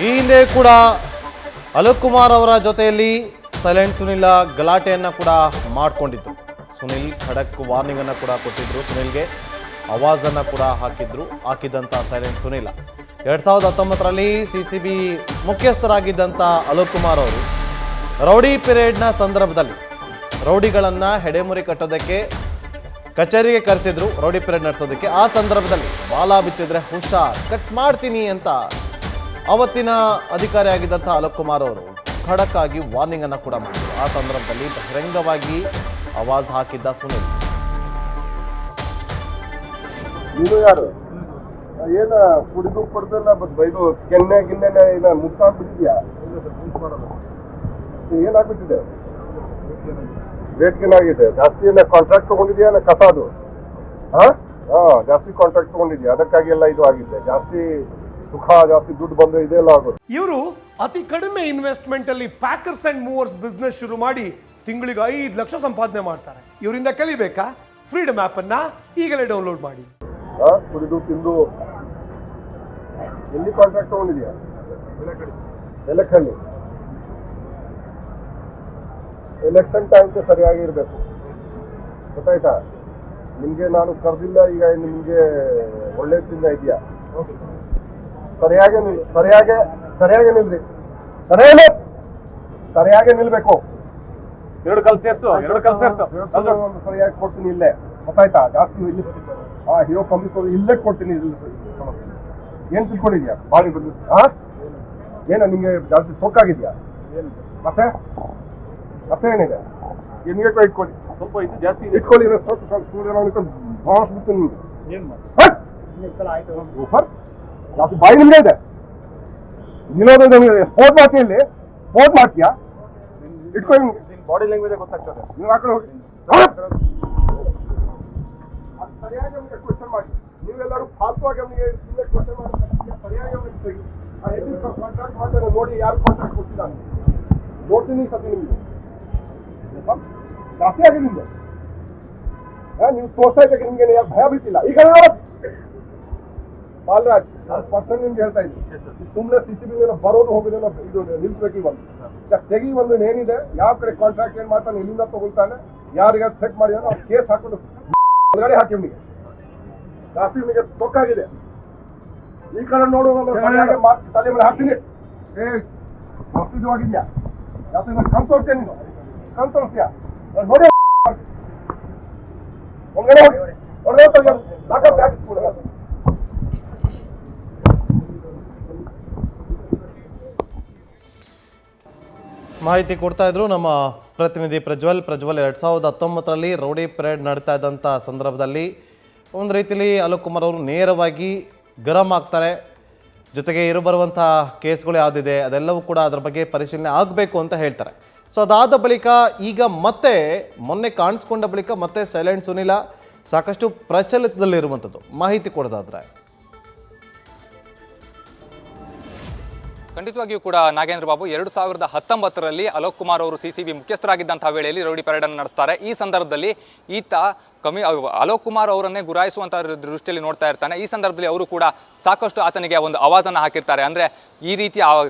ಈ ಹಿಂದೆ ಕೂಡ ಅಲೋಕ್ ಕುಮಾರ್ ಅವರ ಜೊತೆಯಲ್ಲಿ ಸೈಲೆಂಟ್ ಸುನಿಲ್ ಗಲಾಟೆಯನ್ನು ಕೂಡ ಮಾಡಿಕೊಂಡಿದ್ರು. ಸುನಿಲ್ ಖಡಕ್ ವಾರ್ನಿಂಗ್ ಅನ್ನು ಕೂಡ ಕೊಟ್ಟಿದ್ರು. ಸುನಿಲ್ಗೆ ಆವಾಜನ್ನು ಕೂಡ ಹಾಕಿದ್ದಂಥ ಸೈಲೆಂಟ್ ಸುನಿಲ್ 2019ರಲ್ಲಿ CCB ಮುಖ್ಯಸ್ಥರಾಗಿದ್ದಂಥ ಅಲೋಕ್ ಕುಮಾರ್ ಅವರು ರೌಡಿ ಪಿರಿಯಡ್ನ ಸಂದರ್ಭದಲ್ಲಿ ರೌಡಿಗಳನ್ನು ಹೆಡೆಮುರಿ ಕಟ್ಟೋದಕ್ಕೆ ಕಚೇರಿಗೆ ಕರೆಸಿದ್ರು, ರೌಡಿ ಪಿರಿಯಡ್ ನಡೆಸೋದಕ್ಕೆ. ಆ ಸಂದರ್ಭದಲ್ಲಿ ಬಾಲ ಬಿಚ್ಚಿದ್ರೆ ಹುಷಾರ್, ಕಟ್ ಮಾಡ್ತೀನಿ ಅಂತ ಅವತ್ತಿನ ಅಧಿಕಾರಿಯಾಗಿದ್ದಂಥ ಅಲೋಕ್ ಕುಮಾರ್ ಅವರು ಖಡಕ್ ಆಗಿ ವಾರ್ನಿಂಗ್ ಅನ್ನು ಕೂಡ ಮಾಡಿದ್ರು. ಆ ಸಂದರ್ಭದಲ್ಲಿ ಬಹಿರಂಗವಾಗಿ ಆವಾಜ್ ಹಾಕಿದ್ದ ಸುನಿಲ್. ನೀನು ಯಾರು ಏನ ಕುಡಿದು ಕೊಡ್ದಲ್ಲ ಬೈದು ಕೆನ್ನೆ ಗಿನ್ನೆನೆ ಏನ ಮುಟ್ಟಾಗ್ಬಿಟ್ಟಿದ್ಯಾ? ಏನಾಗ್ಬಿಟ್ಟಿದೆ? ರೇಟ್ ಏನಾಗಿದೆ? ಜಾಸ್ತಿ ಏನ ಕಾಂಟ್ರಾಕ್ಟ್ ತಗೊಂಡಿದ್ಯಾ? ಕಸಾದು ಜಾಸ್ತಿ ಕಾಂಟ್ರಾಕ್ಟ್ ತಗೊಂಡಿದ್ಯಾ, ಅದಕ್ಕಾಗಿ ಎಲ್ಲ ಇದು ಆಗಿದೆ. ಜಾಸ್ತಿ ಸುಖ, ಜಾಸ್ತಿ ದುಡ್ಡು ಬಂದ್ರೆ ಇದೆಲ್ಲ ಆಗೋದು. ಇವರು ಅತಿ ಕಡಿಮೆ ಇನ್ವೆಸ್ಟ್ಮೆಂಟ್ ಅಲ್ಲಿ ಪ್ಯಾಕರ್ಸ್ ಅಂಡ್ ಮೂವರ್ಸ್ ಬಿಸ್ನೆಸ್ ಶುರು ಮಾಡಿ ತಿಂಗಳಿಗೆ 5 ಲಕ್ಷ ಸಂಪಾದನೆ ಮಾಡ್ತಾರೆ. ಇವರಿಂದ ಕಲಿಬೇಕಾ? ಫ್ರೀಡಮ್ ಆಪ್ ಅನ್ನ ಈಗಲೇ ಡೌನ್ಲೋಡ್ ಮಾಡಿ. ಕುಡಿದು ತಿಂದು ಎಲ್ಲಿ ಕಾಂಟ್ರಾಕ್ಟ್ ತಗೊಂಡಿದ್ಯಾ? ಎಲೆಕ್ಷನ್ ಟೈಮ್ಗೆ ಸರಿಯಾಗಿ ಇರಬೇಕು, ಗೊತ್ತಾಯ್ತಾ? ನಿಮ್ಗೆ ನಾನು ಕರೆದಿಲ್ಲ, ಈಗ ನಿಮ್ಗೆ ಒಳ್ಳೆದಿಂದ ಇದೆಯಾ? ಸರಿಯಾಗಿ ನಿಲ್ರಿ, ಸರಿಯಾಗಿ ನಿಲ್ಬೇಕು. ಎರಡು ಕಲ್ ಸೇರ್ಸು ಸರಿಯಾಗಿ ಕೊಡ್ತೀನಿ ಇಲ್ಲೇ, ಗೊತ್ತಾಯ್ತಾ? ಜಾಸ್ತಿ ಇಲ್ಲಿ ಹೀರೋ ಕಂಪ್ನಿ ಇಲ್ಲೇ ಕೊಡ್ತೀನಿ. ಏನ್ ತಿಳ್ಕೊಂಡಿದ್ಯಾ? ಬಾಡಿ ಏನ ನಿಮ್ಗೆ ಜಾಸ್ತಿ ಸೊಕ್ಕಾಗಿದ್ಯಾ? ಮತ್ತೆ ಏನಿದೆ? ನಿಮ್ಗೆ ಇಟ್ಕೊಳ್ಳಿ, ಸ್ವಲ್ಪ ಇದು ಜಾಸ್ತಿ ಇಟ್ಕೊಳ್ಳಿ. ಭಾವಿಸ್ಬಿಡ್ತೀನಿ ನಿಮ್ಗೆ. ಜಾಸ್ತಿ ಬಾಯಿ ನಿಮ್ಗೆ ಇದೆ. ನಿಲ್ಲೋದು ನಮಗೆ ಸ್ಪೋರ್ಟ್ ಮಾಡ್ತೀಯ, ಇಲ್ಲಿ ಸ್ಪೋರ್ಟ್ ಮಾಡ್ತೀಯಾ? ಇಟ್ಕೊಳ್ಳಿ. ಬಾಡಿ ಲ್ಯಾಂಗ್ವೇಜ್ ಗೊತ್ತಾಗ್ತದೆ. ನೀವು ಆ ಕಡೆ ಹೋಗಿ ಸರಿಯಾಗಿ ಅವನಿಗೆ ಕ್ವಶನ್ ಮಾಡಿ. ನೀವೆಲ್ಲರೂ ಫಾಲ್ತುವಾಗಿ ಅವನಿಗೆ ಕ್ವಶನ್ ಮಾಡಿ ಸರಿಯಾಗಿ ಅವನಿಗೆ ಕಾಂಟ್ರಾಕ್ಟ್ ಮಾಡ್ತಾರೆ. ನೋಡಿ ಯಾರು ಕಾಂಟ್ರಾಕ್ಟ್ ಕೊಡ್ತಿದ್ದಾನೆ ನೋಡ್ತೀನಿ ಸತಿ ನಿಮ್ಗೆ ಜಾಸ್ತಿ ಆಗಿದೆ ನಿಮ್ಗೆ. ನೀವು ಸೊಸೈಟಿಗೆ ನಿಮ್ಗೆ ಯಾರು ಭಯ ಬೀತಿಲ್ಲ. ಈಗ ಬಾಲರಾಜ್ ಪರ್ಸನ್ ನಿಮ್ಗೆ ಹೇಳ್ತಾ ಇದ್ದೀನಿ, ಸುಮ್ಮನೆ CCB ಬರೋದು ಹೋಗೋದೇನೋ ಇದು ನಿಲ್ಸ್ಬೇಕು. ತೆಗಿ ಒಂದು ಏನಿದೆ, ಯಾವ ಕಡೆ ಕಾಂಟ್ರಾಕ್ಟ್ ಏನ್ ಮಾಡ್ತಾನೆ, ಇಲ್ಲಿಂದ ತಗೊಳ್ತಾನೆ, ಯಾರಿಗಾರು ಚೆಕ್ ಮಾಡಿದಾನೆ ಅವ್ರು ಕೇಸ್ ಹಾಕೊಂಡು ಒಳಗಡೆ ಹಾಕಿ. ನಿಮಗೆ ಜಾಸ್ತಿ ನಿಮಗೆ ತೊಕ್ಕಾಗಿದೆ. ಈ ಕಡೆ ನೋಡುವ ತಲೆ ಮೇಲೆ ಹಾಕ್ತೀನಿ. ಹೋಗಿದ್ಯಾ? ಜಾಸ್ತಿ ಕಣ್ ತೋರಿಸ್ತೀಯ, ನೀನು ಕಣ್ ತೋರಿಸ್ತೀಯಾ? ನೋಡಿ ಒಳಗಡೆ ಮಾಹಿತಿ ಕೊಡ್ತಾ ಇದ್ರು ನಮ್ಮ ಪ್ರತಿನಿಧಿ ಪ್ರಜ್ವಲ್. 2019ರಲ್ಲಿ ರೌಡಿ ಪರೇಡ್ ನಡೀತಾ ಇದ್ದಂಥ ಸಂದರ್ಭದಲ್ಲಿ ಒಂದು ರೀತಿಯಲ್ಲಿ ಅಲೋಕ್ ಕುಮಾರ್ ಅವರು ನೇರವಾಗಿ ಗರಂ ಆಗ್ತಾರೆ. ಜೊತೆಗೆ ಬರುವಂಥ ಕೇಸ್ಗಳು ಯಾವುದಿದೆ ಅದೆಲ್ಲವೂ ಕೂಡ ಅದರ ಬಗ್ಗೆ ಪರಿಶೀಲನೆ ಆಗಬೇಕು ಅಂತ ಹೇಳ್ತಾರೆ. ಸೊ ಅದಾದ ಬಳಿಕ ಈಗ ಮತ್ತೆ ಮೊನ್ನೆ ಕಾಣಿಸ್ಕೊಂಡ ಬಳಿಕ ಮತ್ತೆ ಸೈಲೆಂಟ್ ಸುನಿಲ ಸಾಕಷ್ಟು ಪ್ರಚಲಿತದಲ್ಲಿರುವಂಥದ್ದು. ಮಾಹಿತಿ ಕೊಡೋದಾದ್ರೆ ಖಂಡಿತವಾಗಿಯೂ ಕೂಡ ನಾಗೇಂದ್ರ ಬಾಬು, 2019ರಲ್ಲಿ ಅಲೋಕ್ ಕುಮಾರ್ ಅವರು CCB ಮುಖ್ಯಸ್ಥರಾಗಿದ್ದಂತಹ ವೇಳೆಯಲ್ಲಿ ರೌಡಿ ಪರೇಡ್ ಅನ್ನು ನಡೆಸ್ತಾರೆ. ಈ ಸಂದರ್ಭದಲ್ಲಿ ಈತ ಅಲೋಕ್ ಕುಮಾರ್ ಅವರನ್ನೇ ಗುರಾಯಿಸುವಂತಹ ದೃಷ್ಟಿಯಲ್ಲಿ ನೋಡ್ತಾ ಇರ್ತಾನೆ. ಈ ಸಂದರ್ಭದಲ್ಲಿ ಅವರು ಕೂಡ ಸಾಕಷ್ಟು ಆತನಿಗೆ ಒಂದು ಆವಾಜನ್ನು ಹಾಕಿರ್ತಾರೆ. ಅಂದ್ರೆ ಈ ರೀತಿ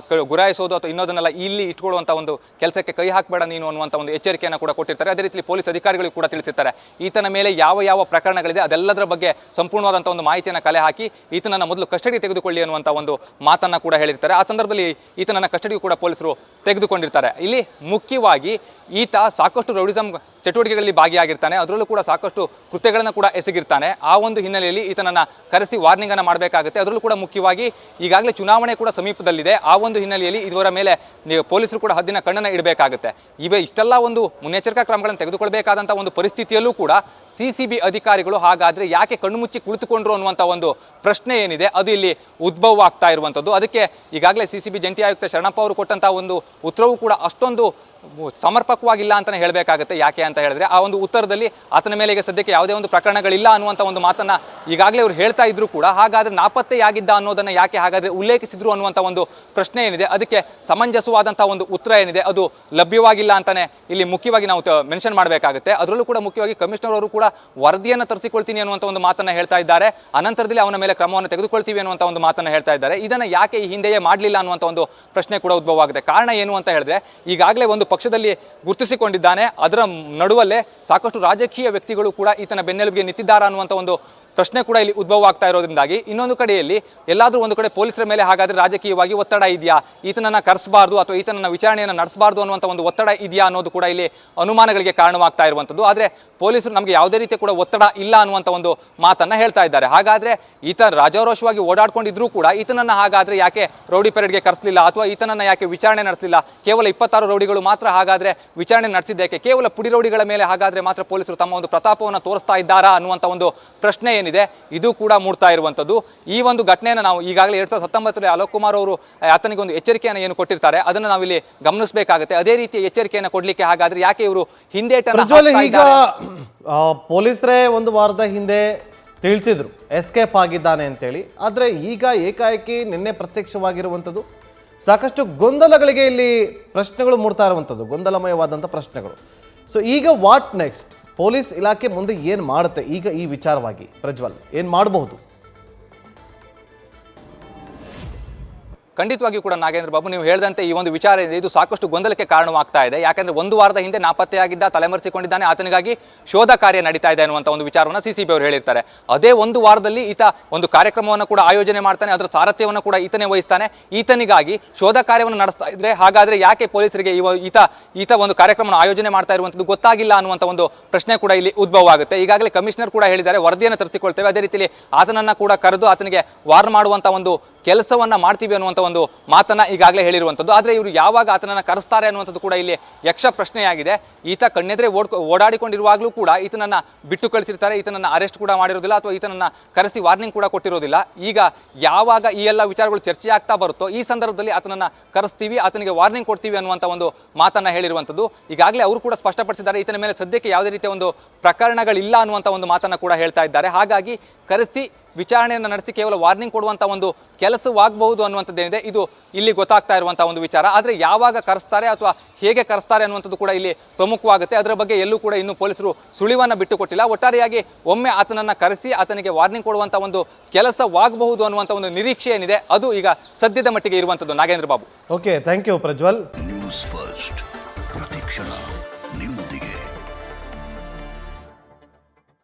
ಗುರಾಯಿಸೋದು ಅಥವಾ ಇನ್ನೋದನ್ನೆಲ್ಲ ಇಲ್ಲಿ ಇಟ್ಕೊಳ್ಳುವಂತ ಒಂದು ಕೆಲಸಕ್ಕೆ ಕೈ ಹಾಕಬೇಡ ನೀನು ಅನ್ನುವಂಥ ಒಂದು ಎಚ್ಚರಿಕೆಯನ್ನು ಕೂಡ ಕೊಟ್ಟಿರ್ತಾರೆ. ಅದೇ ರೀತಿ ಪೊಲೀಸ್ ಅಧಿಕಾರಿಗಳು ಕೂಡ ತಿಳಿಸಿರ್ತಾರೆ. ಈತನ ಮೇಲೆ ಯಾವ ಪ್ರಕರಣಗಳಿದೆ ಅದೆಲ್ಲದರ ಬಗ್ಗೆ ಸಂಪೂರ್ಣವಾದಂತಹ ಒಂದು ಮಾಹಿತಿಯನ್ನು ಕಲೆ ಹಾಕಿ ಈತನನ್ನ ಮೊದಲು ಕಸ್ಟಡಿ ತೆಗೆದುಕೊಳ್ಳಿ ಅನ್ನುವಂಥ ಒಂದು ಮಾತನ್ನ ಕೂಡ ಹೇಳಿರ್ತಾರೆ. ಆ ಸಂದರ್ಭದಲ್ಲಿ ಈತನನ್ನ ಕಸ್ಟಡಿಗೂ ಕೂಡ ಪೊಲೀಸರು ತೆಗೆದುಕೊಂಡಿರ್ತಾರೆ. ಇಲ್ಲಿ ಮುಖ್ಯವಾಗಿ ಈತ ಸಾಕಷ್ಟು ರೌಡಿಸಂ ಚಟುವಟಿಕೆಗಳಲ್ಲಿ ಭಾಗಿಯಾಗಿರ್ತಾನೆ, ಅದರಲ್ಲೂ ಕೂಡ ಸಾಕಷ್ಟು ಕೃತ್ಯಗಳನ್ನು ಕೂಡ ಎಸಗಿರ್ತಾನೆ. ಆ ಒಂದು ಹಿನ್ನೆಲೆಯಲ್ಲಿ ಈತನನ್ನ ಕರೆಸಿ ವಾರ್ನಿಂಗ್ ಅನ್ನು ಮಾಡಬೇಕಾಗುತ್ತೆ. ಅದರಲ್ಲೂ ಕೂಡ ಮುಖ್ಯವಾಗಿ ಈಗಾಗಲೇ ಚುನಾವಣೆ ಕೂಡ ಸಮೀಪದಲ್ಲಿದೆ. ಆ ಒಂದು ಹಿನ್ನೆಲೆಯಲ್ಲಿ ಇವರ ಮೇಲೆ ಪೊಲೀಸರು ಕೂಡ ಹದ್ದಿನ ಕಣ್ಣನ್ನು ಇಡಬೇಕಾಗುತ್ತೆ. ಇಷ್ಟೆಲ್ಲ ಒಂದು ಮುನ್ನೆಚ್ಚರಿಕಾ ಕ್ರಮಗಳನ್ನು ತೆಗೆದುಕೊಳ್ಬೇಕಾದಂಥ ಒಂದು ಪರಿಸ್ಥಿತಿಯಲ್ಲೂ ಕೂಡ CCB ಅಧಿಕಾರಿಗಳು ಹಾಗಾದ್ರೆ ಯಾಕೆ ಕಣ್ಣು ಮುಚ್ಚಿ ಕುಳಿತುಕೊಂಡ್ರು ಅನ್ನುವಂಥ ಒಂದು ಪ್ರಶ್ನೆ ಏನಿದೆ ಅದು ಇಲ್ಲಿ ಉದ್ಭವ ಆಗ್ತಾ ಇರುವಂಥದ್ದು. ಅದಕ್ಕೆ ಈಗಾಗಲೇ CCB ಜಂಟಿ ಆಯುಕ್ತ ಶರಣಪ್ಪ ಅವರು ಕೊಟ್ಟಂತಹ ಒಂದು ಉತ್ತರವೂ ಕೂಡ ಅಷ್ಟೊಂದು ಸಮರ್ಪಕವಾಗಿಲ್ಲ ಅಂತಾನೆ ಹೇಳಬೇಕಾಗುತ್ತೆ. ಯಾಕೆ ಅಂತ ಹೇಳಿದ್ರೆ ಆ ಒಂದು ಉತ್ತರದಲ್ಲಿ ಆತನ ಮೇಲೆ ಈಗ ಸದ್ಯಕ್ಕೆ ಯಾವುದೇ ಒಂದು ಪ್ರಕರಣಗಳಿಲ್ಲ ಅನ್ನುವಂಥ ಒಂದು ಮಾತನ್ನ ಈಗಾಗಲೇ ಅವರು ಹೇಳ್ತಾ ಇದ್ರು ಕೂಡ ಹಾಗಾದ್ರೆ ನಾಪತ್ತೆಯಾಗಿದ್ದ ಅನ್ನೋದನ್ನ ಯಾಕೆ ಹಾಗಾದ್ರೆ ಉಲ್ಲೇಖಿಸಿದ್ರು ಅನ್ನುವಂಥ ಒಂದು ಪ್ರಶ್ನೆ ಏನಿದೆ ಅದಕ್ಕೆ ಸಮಂಜಸವಾದಂತಹ ಒಂದು ಉತ್ತರ ಏನಿದೆ ಅದು ಲಭ್ಯವಾಗಿಲ್ಲ ಅಂತಾನೆ ಇಲ್ಲಿ ಮುಖ್ಯವಾಗಿ ನಾವು ಮೆನ್ಷನ್ ಮಾಡಬೇಕಾಗುತ್ತೆ. ಅದರಲ್ಲೂ ಕೂಡ ಮುಖ್ಯವಾಗಿ ಕಮಿಷನರ್ ಅವರು ಕೂಡ ವರದಿಯನ್ನು ತರಿಸಿಕೊಳ್ತೀನಿ ಅನ್ನುವಂಥ ಒಂದು ಮಾತನ್ನ ಹೇಳ್ತಾ ಇದ್ದಾರೆ. ಅನಂತರದಲ್ಲಿ ಅವನ ಮೇಲೆ ಕ್ರಮವನ್ನು ತೆಗೆದುಕೊಳ್ತೀವಿ ಅನ್ನುವಂಥ ಒಂದು ಮಾತನ್ನ ಹೇಳ್ತಾ ಇದ್ದಾರೆ. ಇದನ್ನ ಯಾಕೆ ಈ ಹಿಂದೆಯೇ ಮಾಡಲಿಲ್ಲ ಅನ್ನುವಂಥ ಒಂದು ಪ್ರಶ್ನೆ ಕೂಡ ಉದ್ಭವ ಆಗಿದೆ. ಕಾರಣ ಏನು ಅಂತ ಹೇಳಿದ್ರೆ, ಈಗಾಗಲೇ ಒಂದು ಪಕ್ಷದಲ್ಲಿ ಗುರುತಿಸಿಕೊಂಡಿದ್ದಾನೆ, ಅದರ ನಡುವಲ್ಲೇ ಸಾಕಷ್ಟು ರಾಜಕೀಯ ವ್ಯಕ್ತಿಗಳು ಕೂಡ ಈತನ ಬೆನ್ನೆಲುಬಿಗೆ ನಿಂತಿದ್ದಾರಾ ಅನ್ನುವಂಥ ಒಂದು ಪ್ರಶ್ನೆ ಕೂಡ ಇಲ್ಲಿ ಉದ್ಭವ ಆಗ್ತಾ ಇರೋದ್ರಿಂದಾಗಿ ಇನ್ನೊಂದು ಕಡೆಯಲ್ಲಿ ಎಲ್ಲಾದ್ರೂ ಒಂದು ಕಡೆ ಪೊಲೀಸರ ಮೇಲೆ ಹಾಗಾದ್ರೆ ರಾಜಕೀಯವಾಗಿ ಒತ್ತಡ ಇದೆಯಾ, ಈತನನ್ನ ಕರೆಸಬಾರ್ದು ಅಥವಾ ಈತನನ್ನ ವಿಚಾರಣೆಯನ್ನು ನಡೆಸಬಾರ್ದು ಅನ್ನುವಂಥ ಒಂದು ಒತ್ತಡ ಇದೆಯಾ ಅನ್ನೋದು ಕೂಡ ಇಲ್ಲಿ ಅನುಮಾನಗಳಿಗೆ ಕಾರಣವಾಗ್ತಾ ಇರುವಂಥದ್ದು. ಆದ್ರೆ ಪೊಲೀಸರು ನಮಗೆ ಯಾವುದೇ ರೀತಿಯ ಕೂಡ ಒತ್ತಡ ಇಲ್ಲ ಅನ್ನುವಂಥ ಒಂದು ಮಾತನ್ನ ಹೇಳ್ತಾ ಇದ್ದಾರೆ. ಹಾಗಾದ್ರೆ ಈತ ರಾಜಾರೋಷವಾಗಿ ಓಡಾಡ್ಕೊಂಡಿದ್ರು ಕೂಡ ಈತನನ್ನ ಹಾಗಾದ್ರೆ ಯಾಕೆ ರೌಡಿ ಪೆರೇಡ್ಗೆ ಕರೆಸಲಿಲ್ಲ ಅಥವಾ ಈತನನ್ನ ಯಾಕೆ ವಿಚಾರಣೆ ನಡೆಸಲಿಲ್ಲ? ಕೇವಲ 26 ರೌಡಿಗಳು ಮಾತ್ರ ಹಾಗಾದ್ರೆ ವಿಚಾರಣೆ ನಡೆಸಿದ್ದಕ್ಕೆ, ಕೇವಲ ಪುಡಿ ರೌಡಿಗಳ ಮೇಲೆ ಹಾಗಾದ್ರೆ ಮಾತ್ರ ಪೊಲೀಸರು ತಮ್ಮ ಒಂದು ಪ್ರತಾಪವನ್ನು ತೋರಿಸ್ತಾ ಇದ್ದಾರಾ ಅನ್ನುವಂಥ ಒಂದು ಪ್ರಶ್ನೆ ಏನಿದೆ ಇದು ಕೂಡ ಮೂಡ್ತಾ ಇರುವಂತದ್ದು. ಈ ಒಂದು ಘಟನೆಯನ್ನು ನಾವು ಈಗಾಗಲೇ 2019ರಲ್ಲಿ ಅಲೋಕ್ ಕುಮಾರ್ ಅವರು ಆತನಿಗೆ ಒಂದು ಎಚ್ಚರಿಕೆಯನ್ನು ಏನು ಕೊಟ್ಟಿರ್ತಾರೆ ಅದನ್ನು ನಾವಿಲ್ಲಿ ಗಮನಿಸಬೇಕಾಗುತ್ತೆ. ಅದೇ ರೀತಿಯ ಎಚ್ಚರಿಕೆಯನ್ನು ಕೊಡ್ಲಿಕ್ಕೆ ಹಾಗಾದ್ರೆ ಯಾಕೆ ಇವರು ಹಿಂದೇಟನ್ನು ಈಗ ಪೊಲೀಸರೇ ಒಂದು ವಾರದ ಹಿಂದೆ ತಿಳಿಸಿದ್ರು ಎಸ್ಕೇಪ್ ಆಗಿದ್ದಾನೆ ಅಂತೇಳಿ. ಆದರೆ ಈಗ ಏಕಾಏಕಿ ನಿನ್ನೆ ಪ್ರತ್ಯಕ್ಷವಾಗಿರುವಂಥದ್ದು ಸಾಕಷ್ಟು ಗೊಂದಲಗಳಿಗೆ ಇಲ್ಲಿ ಪ್ರಶ್ನೆಗಳು ಮೂಡ್ತಾ ಇರುವಂಥದ್ದು, ಗೊಂದಲಮಯವಾದಂಥ ಪ್ರಶ್ನೆಗಳು. ಸೊ ಈಗ ವಾಟ್ ನೆಕ್ಸ್ಟ್? ಪೊಲೀಸ್ ಇಲಾಖೆ ಮುಂದೆ ಏನು ಮಾಡುತ್ತೆ ಈಗ ಈ ವಿಚಾರವಾಗಿ? ಪ್ರಜ್ವಲ್, ಏನು ಮಾಡಬಹುದು? ಖಂಡಿತವಾಗಿಯೂ ಕೂಡ ನಾಗೇಂದ್ರ ಬಾಬು, ನೀವು ಹೇಳಿದಂತೆ ಈ ಒಂದು ವಿಚಾರ ಇದೆ, ಇದು ಸಾಕಷ್ಟು ಗೊಂದಲಕ್ಕೆ ಕಾರಣವಾಗ್ತಾ ಇದೆ. ಯಾಕಂದ್ರೆ ಒಂದು ವಾರದ ಹಿಂದೆ ನಾಪತ್ತೆಯಾಗಿದ್ದ, ತಲೆಮರೆಸಿಕೊಂಡಿದ್ದಾನೆ, ಆತನಿಗಾಗಿ ಶೋಧ ಕಾರ್ಯ ನಡೀತಾ ಇದೆ ಅನ್ನುವಂಥ ಒಂದು ವಿಚಾರವನ್ನು ಸಿಸಿಬಿ ಅವರು ಹೇಳಿರ್ತಾರೆ. ಅದೇ ಒಂದು ವಾರದಲ್ಲಿ ಈತ ಒಂದು ಕಾರ್ಯಕ್ರಮವನ್ನು ಕೂಡ ಆಯೋಜನೆ ಮಾಡ್ತಾನೆ, ಅದರ ಸಾರಥ್ಯವನ್ನು ಕೂಡ ಈತನೇ ವಹಿಸ್ತಾನೆ. ಈತನಿಗಾಗಿ ಶೋಧ ಕಾರ್ಯವನ್ನು ನಡೆಸ್ತಾ ಇದ್ರೆ ಹಾಗಾದ್ರೆ ಯಾಕೆ ಪೊಲೀಸರಿಗೆ ಈತ ಒಂದು ಕಾರ್ಯಕ್ರಮವನ್ನು ಆಯೋಜನೆ ಮಾಡ್ತಾ ಇರುವಂಥದ್ದು ಗೊತ್ತಾಗಿಲ್ಲ ಅನ್ನುವಂಥ ಒಂದು ಪ್ರಶ್ನೆ ಕೂಡ ಇಲ್ಲಿ ಉದ್ಭವ ಆಗುತ್ತೆ. ಈಗಾಗಲೇ ಕಮಿಷನರ್ ಕೂಡ ಹೇಳಿದ್ದಾರೆ ವರದಿಯನ್ನು ತರಿಸಿಕೊಳ್ತೇವೆ, ಅದೇ ರೀತಿಯಲ್ಲಿ ಆತನನ್ನ ಕೂಡ ಕರೆದು ಆತನಿಗೆ ವಾರ್ನ್ ಮಾಡುವಂಥ ಒಂದು ಕೆಲಸವನ್ನ ಮಾಡ್ತೀವಿ ಅನ್ನುವಂಥ ಒಂದು ಮಾತನ್ನ ಈಗಾಗಲೇ ಹೇಳಿರುವಂಥದ್ದು. ಆದರೆ ಇವರು ಯಾವಾಗ ಆತನನ್ನ ಕರೆಸ್ತಾರೆ ಅನ್ನುವಂಥದ್ದು ಕೂಡ ಇಲ್ಲಿ ಯಕ್ಷ ಪ್ರಶ್ನೆಯಾಗಿದೆ. ಈತ ಕಣ್ಣೆದ್ರೆ ಓಡಾಡಿಕೊಂಡಿರುವಾಗಲೂ ಕೂಡ ಈತನನ್ನ ಬಿಟ್ಟು ಕಳಿಸಿರ್ತಾರೆ, ಈತನನ್ನ ಅರೆಸ್ಟ್ ಕೂಡ ಮಾಡಿರೋದಿಲ್ಲ ಅಥವಾ ಈತನನ್ನ ಕರೆಸಿ ವಾರ್ನಿಂಗ್ ಕೂಡ ಕೊಟ್ಟಿರೋದಿಲ್ಲ. ಈಗ ಯಾವಾಗ ಈ ಎಲ್ಲ ವಿಚಾರಗಳು ಚರ್ಚೆ ಆಗ್ತಾ ಬರುತ್ತೋ ಈ ಸಂದರ್ಭದಲ್ಲಿ ಆತನನ್ನ ಕರೆಸ್ತೀವಿ, ಆತನಿಗೆ ವಾರ್ನಿಂಗ್ ಕೊಡ್ತೀವಿ ಅನ್ನುವಂಥ ಒಂದು ಮಾತನ್ನ ಹೇಳಿರುವಂಥದ್ದು. ಈಗಾಗಲೇ ಅವರು ಕೂಡ ಸ್ಪಷ್ಟಪಡಿಸಿದ್ದಾರೆ ಈತನ ಮೇಲೆ ಸದ್ಯಕ್ಕೆ ಯಾವುದೇ ರೀತಿಯ ಒಂದು ಪ್ರಕರಣಗಳಿಲ್ಲ ಅನ್ನುವಂಥ ಒಂದು ಮಾತನ್ನ ಕೂಡ ಹೇಳ್ತಾ ಇದ್ದಾರೆ. ಹಾಗಾಗಿ ಕರೆಸಿ ವಿಚಾರಣೆಯನ್ನು ನಡೆಸಿ ಕೇವಲ ವಾರ್ನಿಂಗ್ ಕೊಡುವಂಥ ಒಂದು ಕೆಲಸವಾಗಬಹುದು ಅನ್ನುವಂಥದ್ದೇನಿದೆ ಇದು ಇಲ್ಲಿ ಗೊತ್ತಾಗ್ತಾ ಇರುವಂಥ ಒಂದು ವಿಚಾರ. ಆದರೆ ಯಾವಾಗ ಕರೆಸ್ತಾರೆ ಅಥವಾ ಹೇಗೆ ಕರೆಸ್ತಾರೆ ಅನ್ನುವಂಥದ್ದು ಕೂಡ ಇಲ್ಲಿ ಪ್ರಮುಖವಾಗುತ್ತೆ. ಅದರ ಬಗ್ಗೆ ಎಲ್ಲೂ ಕೂಡ ಇನ್ನೂ ಪೊಲೀಸರು ಸುಳಿವನ್ನು ಬಿಟ್ಟುಕೊಟ್ಟಿಲ್ಲ. ಒಟ್ಟಾರೆಯಾಗಿ ಒಮ್ಮೆ ಆತನನ್ನ ಕರೆಸಿ ಆತನಿಗೆ ವಾರ್ನಿಂಗ್ ಕೊಡುವಂಥ ಒಂದು ಕೆಲಸವಾಗಬಹುದು ಅನ್ನುವಂಥ ಒಂದು ನಿರೀಕ್ಷೆ ಏನಿದೆ ಅದು ಈಗ ಸದ್ಯದ ಮಟ್ಟಿಗೆ ಇರುವಂಥದ್ದು. Nagendra Babu. Okay, thank you Prajwal. News first.